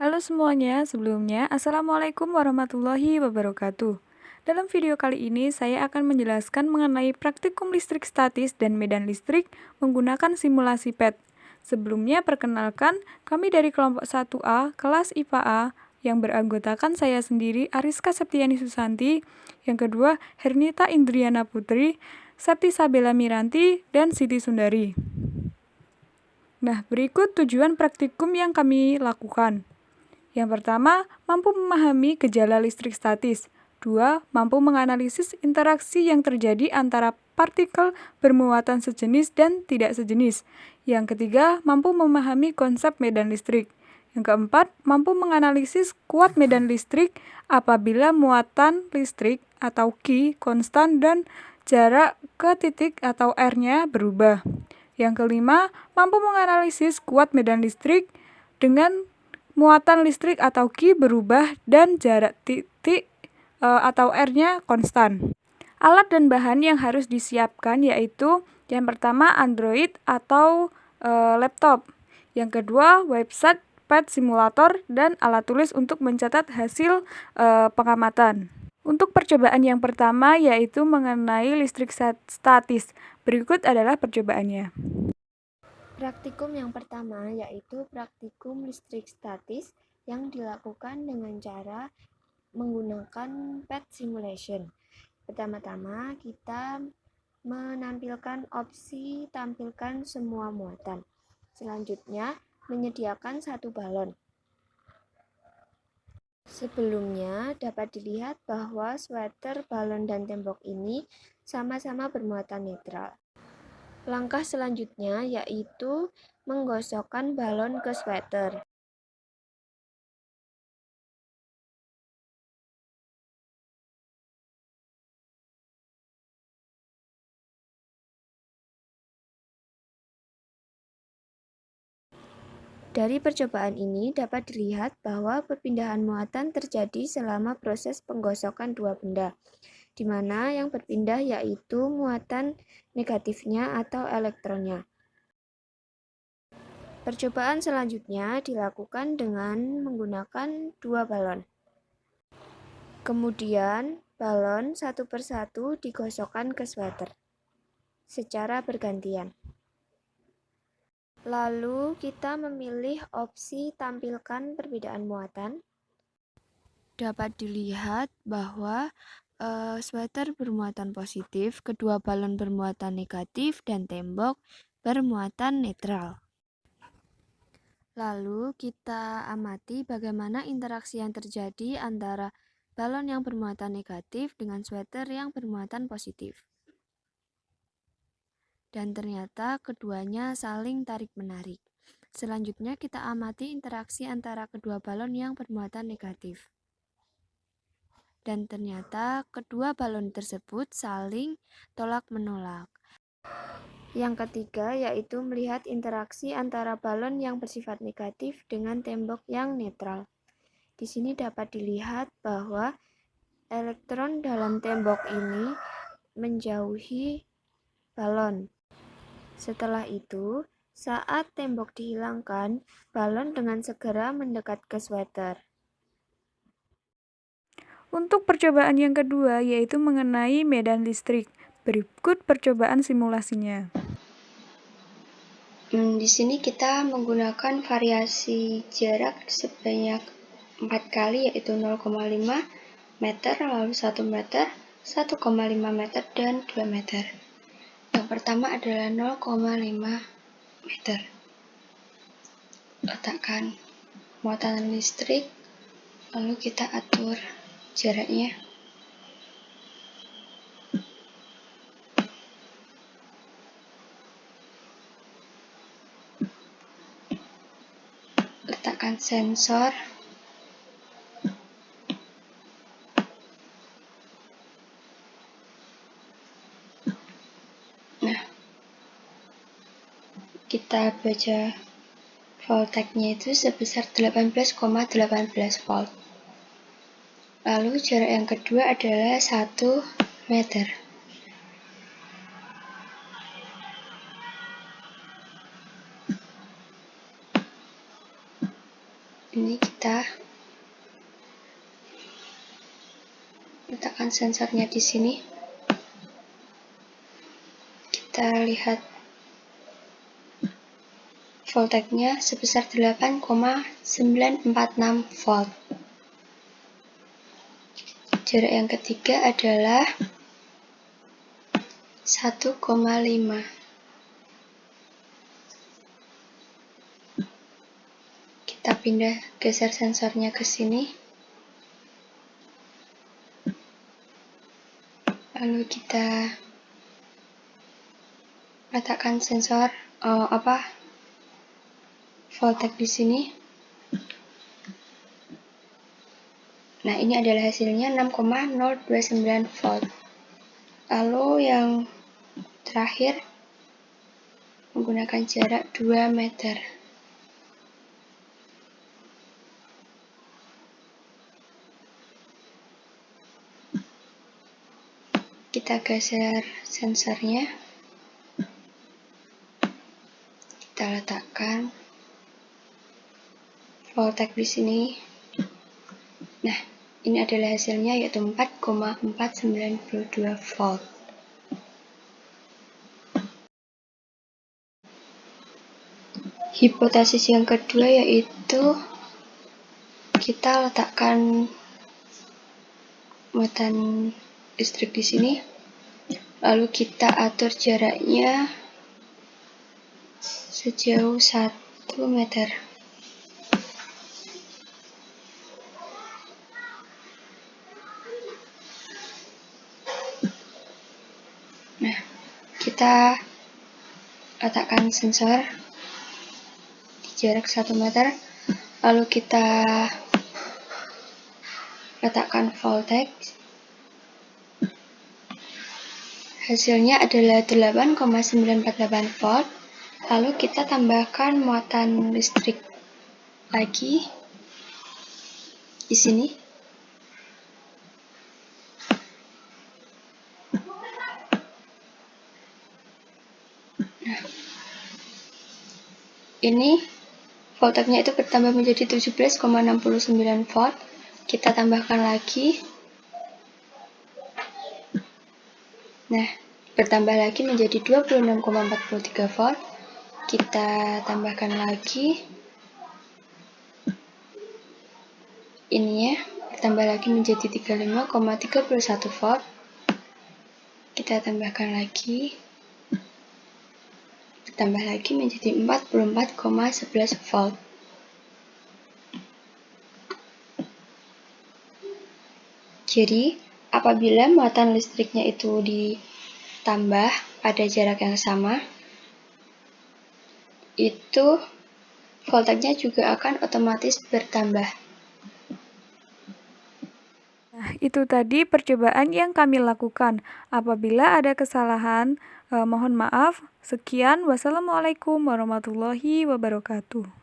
Halo semuanya, sebelumnya Assalamualaikum warahmatullahi wabarakatuh. Dalam video kali ini saya akan menjelaskan mengenai praktikum listrik statis dan medan listrik menggunakan simulasi PET. Sebelumnya perkenalkan, kami dari kelompok 1A kelas IPA A yang beranggotakan saya sendiri Ariska Septiani Susanti, yang kedua Hernita Indriana Putri, Septi Sabella Miranti, dan Siti Sundari. Nah, berikut tujuan praktikum yang kami lakukan. Yang pertama, mampu memahami gejala listrik statis. Dua, mampu menganalisis interaksi yang terjadi antara partikel bermuatan sejenis dan tidak sejenis. Yang ketiga, mampu memahami konsep medan listrik. Yang keempat, mampu menganalisis kuat medan listrik apabila muatan listrik atau Q konstan dan jarak ke titik atau R-nya berubah. Yang kelima, mampu menganalisis kuat medan listrik dengan muatan listrik atau Q berubah dan jarak titik atau R-nya konstan. Alat dan bahan yang harus disiapkan yaitu yang pertama Android atau laptop. Yang kedua website, pad simulator, dan alat tulis untuk mencatat hasil pengamatan. Untuk percobaan yang pertama yaitu mengenai listrik statis. Berikut adalah percobaannya. Praktikum yang pertama yaitu praktikum listrik statis yang dilakukan dengan cara menggunakan PET simulation. Pertama-tama kita menampilkan opsi tampilkan semua muatan. Selanjutnya menyediakan satu balon. Sebelumnya dapat dilihat bahwa sweater, balon, dan tembok ini sama-sama bermuatan netral. Langkah selanjutnya yaitu menggosokkan balon ke sweater. Dari percobaan ini dapat dilihat bahwa perpindahan muatan terjadi selama proses penggosokan dua benda, di mana yang berpindah yaitu muatan negatifnya atau elektronnya. Percobaan selanjutnya dilakukan dengan menggunakan dua balon. Kemudian, balon satu persatu digosokkan ke sweater secara bergantian. Lalu kita memilih opsi tampilkan perbedaan muatan. Dapat dilihat bahwa sweater bermuatan positif, kedua balon bermuatan negatif, dan tembok bermuatan netral. Lalu kita amati bagaimana interaksi yang terjadi antara balon yang bermuatan negatif dengan sweater yang bermuatan positif. Dan ternyata keduanya saling tarik-menarik. Selanjutnya kita amati interaksi antara kedua balon yang bermuatan negatif. Dan ternyata kedua balon tersebut saling tolak-menolak. Yang ketiga yaitu melihat interaksi antara balon yang bersifat negatif dengan tembok yang netral. Di sini dapat dilihat bahwa elektron dalam tembok ini menjauhi balon. Setelah itu, saat tembok dihilangkan, balon dengan segera mendekat ke sweater. Untuk percobaan yang kedua yaitu mengenai medan listrik. Berikut percobaan simulasinya. Di sini kita menggunakan variasi jarak sebanyak 4 kali yaitu 0,5 meter, lalu 1 meter, 1,5 meter, dan 2 meter. Yang pertama adalah 0,5 meter. Letakkan muatan listrik, lalu kita atur jaraknya. Letakkan sensor. Nah, kita baca voltage-nya itu sebesar 18,18 volt. Lalu jarak yang kedua adalah 1 meter. Ini kita letakkan sensornya di sini. Kita lihat voltage-nya sebesar 8,946 volt. Jarak yang ketiga adalah 1,5. Kita pindah geser sensornya ke sini. Lalu kita letakkan sensor voltage di sini. Nah, ini adalah hasilnya 6,029 volt. Lalu yang terakhir menggunakan jarak 2 meter. Kita geser sensornya. Kita letakkan voltage di sini. Nah, ini adalah hasilnya, yaitu 4,492 volt. Hipotesis yang kedua yaitu kita letakkan muatan listrik di sini, lalu kita atur jaraknya sejauh 1 meter. Nah, kita letakkan sensor di jarak 1 meter, lalu kita letakkan voltage. Hasilnya adalah 8,948 volt. Lalu kita tambahkan muatan listrik lagi di sini. Nah, ini voltagenya itu bertambah menjadi 17,69 volt. Kita tambahkan lagi. Nah, bertambah lagi menjadi 26,43 volt. Kita tambahkan lagi. Ini ya, bertambah lagi menjadi 35,31 volt. Kita tambahkan lagi. Bertambah lagi menjadi 44,11 volt. Jadi, apabila muatan listriknya itu ditambah pada jarak yang sama, itu voltagenya juga akan otomatis bertambah. Nah, itu tadi percobaan yang kami lakukan. Apabila ada kesalahan, mohon maaf. Sekian, wassalamualaikum warahmatullahi wabarakatuh.